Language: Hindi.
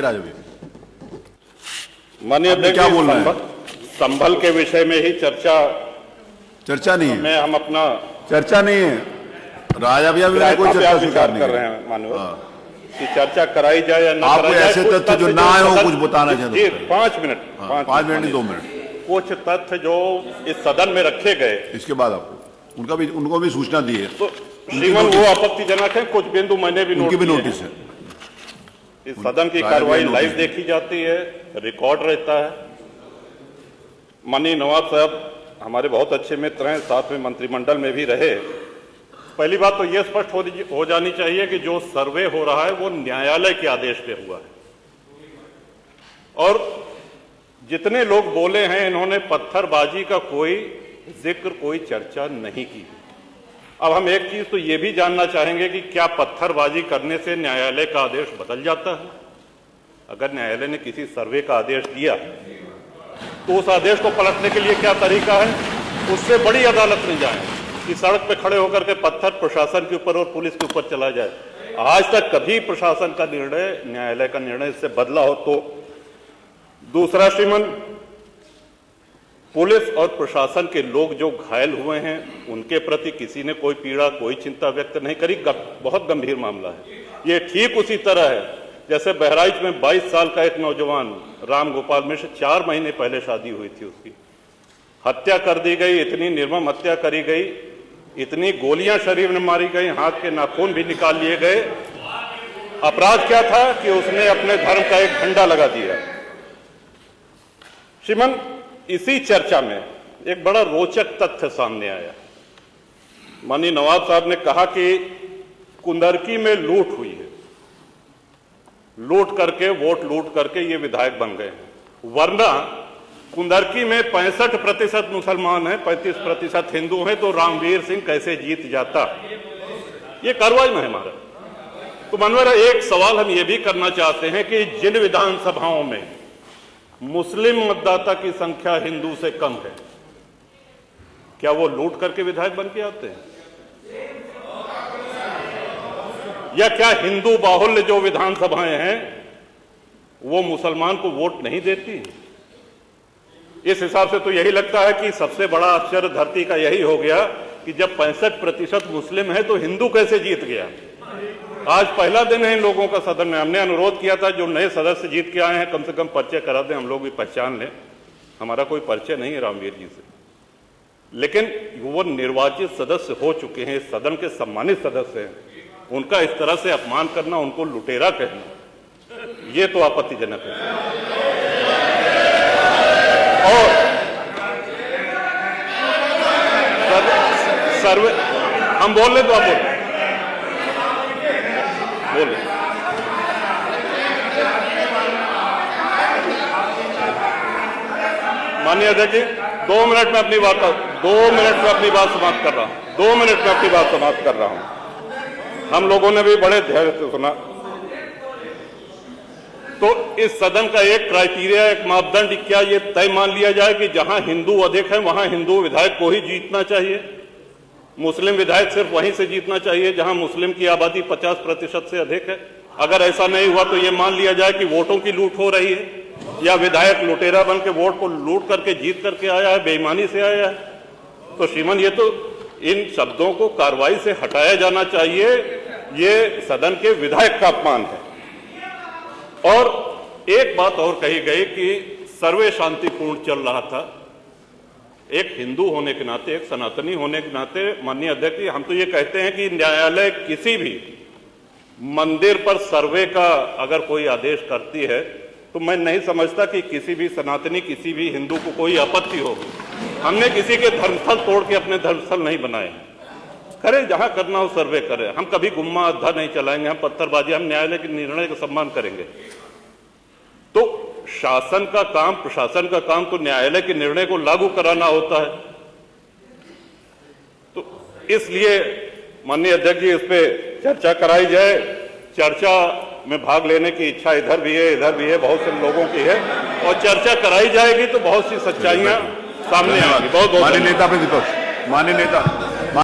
राजवी, माननीय अध्यक्ष, क्या बोल रहे हैं? संभल के विषय में ही चर्चा नहीं है, मैं हम अपना चर्चा नहीं है राजा भैया, मैंने कोई चर्चा स्वीकार नहीं कर रहे हैं माननीय कि चर्चा कराई जाए या ना कराई जाए। ऐसे तथ्य जो ना आए हो कुछ बताना चाहते जी 5 मिनट, 5 मिनट नहीं 2 मिनट, कुछ तथ्य जो इस सदन में रखे गए, इसके बाद आपको उनको भी सूचना दी है। तो श्रीमान वो आपत्तिजनक है, कुछ बिंदु मैंने भी नोटिस है। इस सदन की कार्रवाई लाइव देखी जाती है, रिकॉर्ड रहता है। माननीय नवाब साहब हमारे बहुत अच्छे मित्र हैं, साथ में मंत्रिमंडल में भी रहे। पहली बात तो यह स्पष्ट हो जानी चाहिए कि जो सर्वे हो रहा है वो न्यायालय के आदेश पे हुआ है, और जितने लोग बोले हैं इन्होंने पत्थरबाजी का कोई जिक्र, कोई चर्चा नहीं की। अब हम एक चीज तो ये भी जानना चाहेंगे कि क्या पत्थरबाजी करने से न्यायालय का आदेश बदल जाता है? अगर न्यायालय ने किसी सर्वे का आदेश दिया तो उस आदेश को पलटने के लिए क्या तरीका है? उससे बड़ी अदालत में जाए कि सड़क पे खड़े होकर के पत्थर प्रशासन के ऊपर और पुलिस के ऊपर चला जाए। आज तक कभी प्रशासन का निर्णय, न्यायालय का निर्णय इससे बदला हो तो? दूसरा श्रीमान, पुलिस और प्रशासन के लोग जो घायल हुए हैं उनके प्रति किसी ने कोई पीड़ा, कोई चिंता व्यक्त नहीं करी। बहुत गंभीर मामला है ये। ठीक उसी तरह है जैसे बहराइच में 22 साल का एक नौजवान राम गोपाल मिश्र, 4 महीने पहले शादी हुई थी, उसकी हत्या कर दी गई, इतनी निर्मम हत्या करी गई, इतनी गोलियां शरीर में मारी गई, हाथ के नाखून भी निकाल लिए गए। अपराध क्या था कि उसने अपने धर्म का एक झंडा लगा दिया। श्रीमान, इसी चर्चा में एक बड़ा रोचक तथ्य सामने आया। माननीय नवाब साहब ने कहा कि कुंदरकी में लूट हुई है, लूट करके, वोट लूट करके ये विधायक बन गए, वरना कुंदरकी में 65% मुसलमान हैं, 35% हिंदू हैं, तो रामवीर सिंह कैसे जीत जाता? ये कार्रवाई में है हमारा। तो माननीय, एक सवाल हम ये भी करना चाहते हैं कि जिन विधानसभाओं में मुस्लिम मतदाता की संख्या हिंदू से कम है, क्या वो लूट करके विधायक बन के आते हैं? या क्या हिंदू बाहुल्य जो विधानसभाएं हैं वो मुसलमान को वोट नहीं देती? इस हिसाब से तो यही लगता है कि सबसे बड़ा आश्चर्य धरती का यही हो गया कि जब 65% मुस्लिम है तो हिंदू कैसे जीत गया? आज पहला दिन है इन लोगों का सदन में। हमने अनुरोध किया था जो नए सदस्य जीत के आए हैं कम से कम परिचय करा दें, हम लोग भी पहचान लें। हमारा कोई परिचय नहीं है रामवीर जी से, लेकिन वो निर्वाचित सदस्य हो चुके हैं, सदन के सम्मानित सदस्य हैं, उनका इस तरह से अपमान करना, उनको लुटेरा कहना, ये तो आपत्तिजनक है। और सर्वे हम बोल ले तो आप बोले। माननीय अध्यक्ष जी, 2 मिनट में अपनी बात 2 मिनट में अपनी बात समाप्त कर रहा हूं, 2 मिनट में अपनी बात समाप्त कर रहा हूं। हम लोगों ने भी बड़े धैर्य से सुना। तो इस सदन का एक क्राइटेरिया, एक मापदंड क्या ये तय मान लिया जाए कि जहां हिंदू अधिक है वहां हिंदू विधायक को ही जीतना चाहिए, मुस्लिम विधायक सिर्फ वहीं से जीतना चाहिए जहां मुस्लिम की आबादी 50% से अधिक है? अगर ऐसा नहीं हुआ तो ये मान लिया जाए कि वोटों की लूट हो रही है, या विधायक लुटेरा बन के वोट को लूट करके जीत करके आया है, बेईमानी से आया है? तो श्रीमान, ये तो इन शब्दों को कार्रवाई से हटाया जाना चाहिए। ये सदन के विधायक का अपमान है। और एक बात और कही गई कि सर्वे शांतिपूर्ण चल रहा था। एक हिंदू होने के नाते, एक सनातनी होने के नाते माननीय अध्यक्ष जी, हम तो ये कहते हैं कि न्यायालय किसी भी मंदिर पर सर्वे का अगर कोई आदेश करती है तो मैं नहीं समझता कि किसी भी सनातनी, किसी भी हिंदू को कोई आपत्ति होगी। हमने किसी के धर्मस्थल तोड़ के अपने धर्मस्थल नहीं बनाए हैं। करें जहां करना हो सर्वे करें, हम कभी गुम्मा अद्धा नहीं चलाएंगे, हम पत्थरबाजी, हम न्यायालय के निर्णय का सम्मान करेंगे। तो शासन का काम, प्रशासन का काम तो न्यायालय के निर्णय को लागू कराना होता है। तो इसलिए माननीय अध्यक्ष जी, इस पे चर्चा कराई जाए। चर्चा में भाग लेने की इच्छा इधर भी है, इधर भी है, बहुत से लोगों की है, और चर्चा कराई जाएगी तो बहुत सी सच्चाइयां सामने आएंगी। बहुत बहुत माननीय नेता प्रतिपक्ष, माननीय नेता